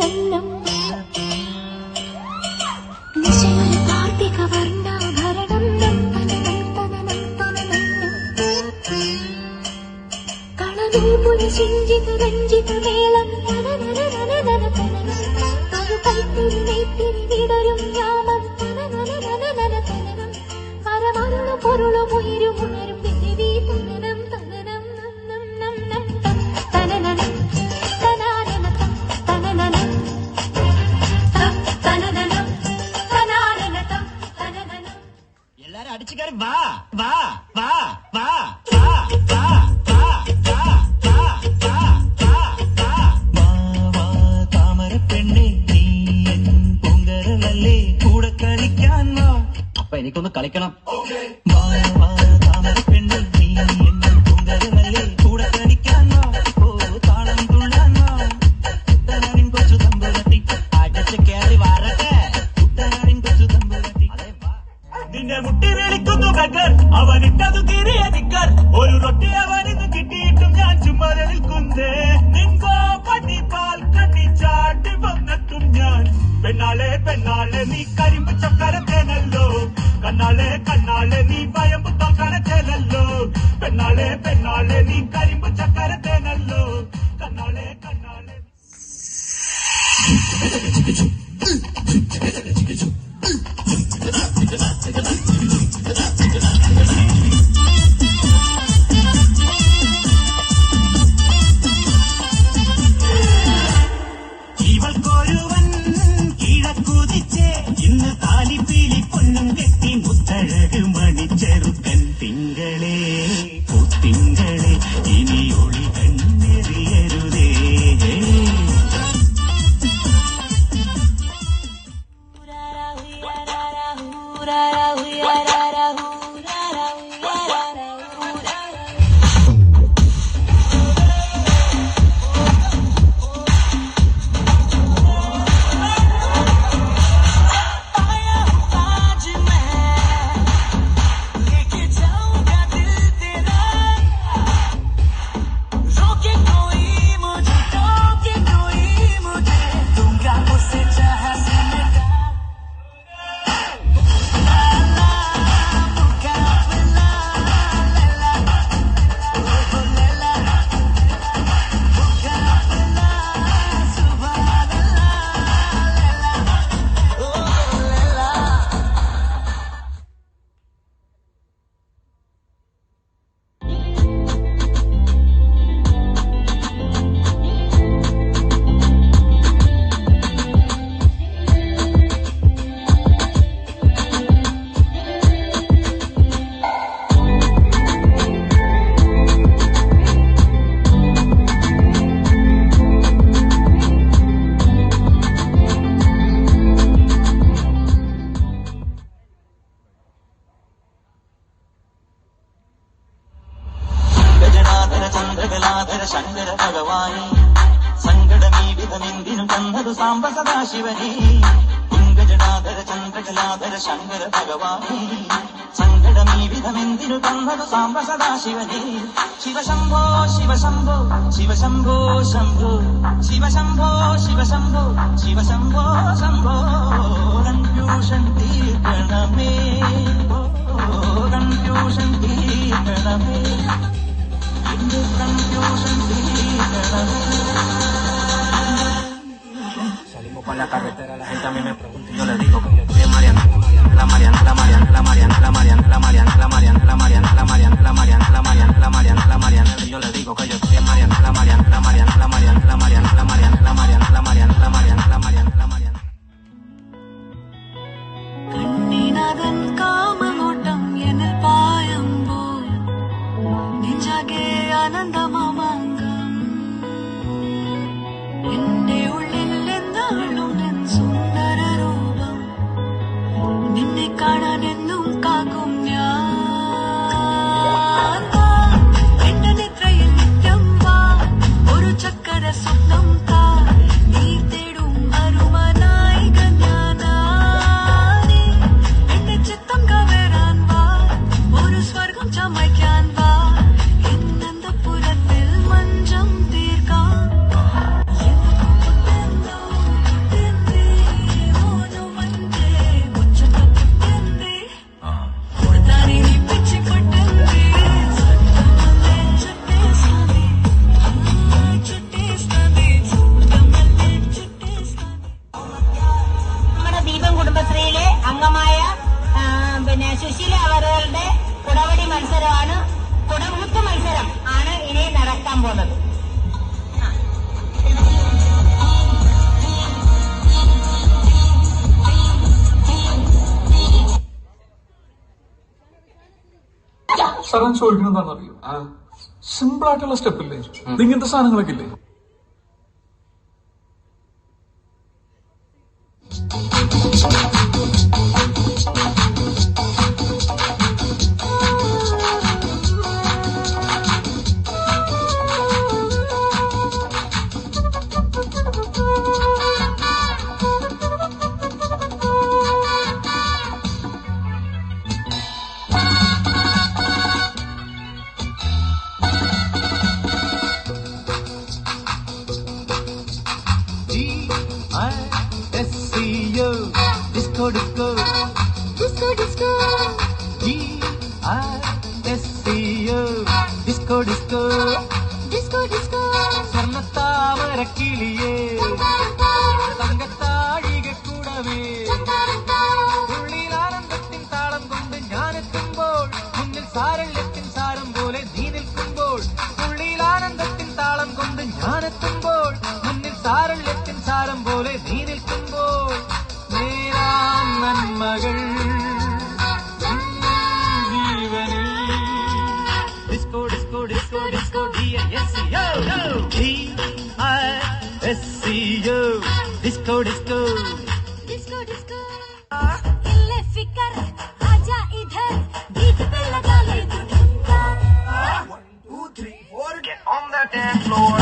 നന്നം നിശയൊരു കാർത്തിക വർണ്ണാഭരണം കളനൂപുര ചിഞ്ചിത രഞ്ജിത മേളം ഒരു കൈത്തിരി നെയ്ത്തിരി വിടരും യാമം പരമരുളു പൊരുളും ഉയരും ഉണരും ദേവി തനനം തനനം നന്നം തനനം തനാനനം തനനം തനനം തനാനനം തനനം എല്ലാരും അടിച്ചു കയറി വാ വാ വാ വാ അപ്പൊ എനിക്കൊന്ന് കളിക്കണം. നിന്നെ മുട്ടി വിളിക്കുന്നു ബഗർ, അവനിട്ടതു തിരിയ നിക്കർ. ഒരു റൊട്ടി അവനിന്ന് കിട്ടിയിട്ടും ഞാൻ ചുമ്മാ നിൽക്കുന്നേ. നിൻകോ പട്ടിപ്പാൽ കണ്ണി ചാട്ടി വന്നിട്ടും ഞാൻ പെണ്ണാളെ പെണ്ണാളെ നീ കരിമ്പ് ചക്കരത്തേനല്ലോ. കണ്ണാളെ കണ്ണാളെ നീ ഭയമ്പ് തോക്കണത്തേനല്ലോ. പെണ്ണാളെ പെണ്ണാളെ നീ കരിമ്പ് ചക്കരത്തേനല്ലോ. കണ്ണാളെ കണ്ണാളെ ഇവൾക്കൊരുവൻ കീഴക്കുതിച്ചേ ഇന്ന് താലിപ്പീലി പൊന്നും കെട്ടി മുത്തഴക് മണിച്ചെറുക്കൻ. തിങ്കളെ തിങ്കളെ ഇനി ഒളി കണ്ണെറിയരുതേ. ചന്ദ്രകലാധര ശങ്കര ഭഗവാനെ സങ്കടമീ വിധമെന്തിനു തന്നതു സാംബ സദാശിവനെ. കുംഗജടാധര ചന്ദ്രകലാധര ശങ്കര ഭഗവാനെ സങ്കടമീ വിധമെന്തിനു തന്നതു സാംബ സദാശിവനെ. ശിവശംഭോ ശിവശംഭോ ശിവശംഭോ ശംഭോ ശിവശംഭോ ശിവശംഭോ ശിവശംഭോ ശംഭോ. കൺഫ്യൂഷൻ തീർക്കണമേ, കൺഫ്യൂഷൻ തീർക്കണമേ. Salimos por la carretera, la gente a mí me pregunta y yo le digo que yo soy Mariana, la Mariana, la Mariana, la Mariana, la Mariana, la Mariana, la Mariana, la Mariana, la Mariana, la Mariana, la Mariana, la Mariana, la Mariana, y yo le digo que yo soy Mariana, la Mariana, la Mariana, la Mariana, la Mariana, la Mariana, la Mariana, la Mariana, la Mariana, la Mariana, la Mariana. കണ്ണിനകൻ കാമനോട്ടം എന്നിൽ പായുമ്പോൾ നെഞ്ചാകെ ആനന്ദമാമാങ്കം. എന്റെ ഉള്ളിൽ എന്താളും N സുന്ദര രൂപം നിന്നെ കാണാൻ എന്നും കാക്കും ഞാൻ. എന്റെ നിദ്രയിൽ നിത്യം വാ ഒരു ചക്കര സ്വപ്നം താ. ഞാൻ ചോദിക്കുന്നത് എന്താണെന്നറിയോ? സിമ്പിൾ ആയിട്ടുള്ള സ്റ്റെപ്പ് ഇല്ലേ, ഇങ്ങനത്തെ സാധനങ്ങളൊക്കെ ഇല്ലേ? Disco, disco, disco disco D-I-S-C-O, disco, disco, disco disco സ്വർണ്ണത്താമരക്കിളിയേ തങ്കത്താഴിക കൂടവേ ഉള്ളിൽ ആനന്ദത്തിൻ താളം കൊണ്ട് ഞാനെത്തുമ്പോൾ മുന്നിൽ സാരല്യത്തിൻ സാരം പോലെ നീ നിൽക്കുമ്പോൾ ഉള്ളിൽ ആനന്ദത്തിൻ താളം കൊണ്ട് ഞാനെത്തുമ്പോൾ മുന്നിൽ സാരല്യത്തിൻ സാരം പോലെ നീ നിൽക്കുമ്പോൾ നേരാം നന്മകൾ ജീവനിൽ disco disco disco disco D-I-S-C-O D-I-S-C-O disco disco disco disco इल्ले फिकर आजा इधर बीच पे लगा ले तू ठुमका 1 2 3 4 get on the dance floor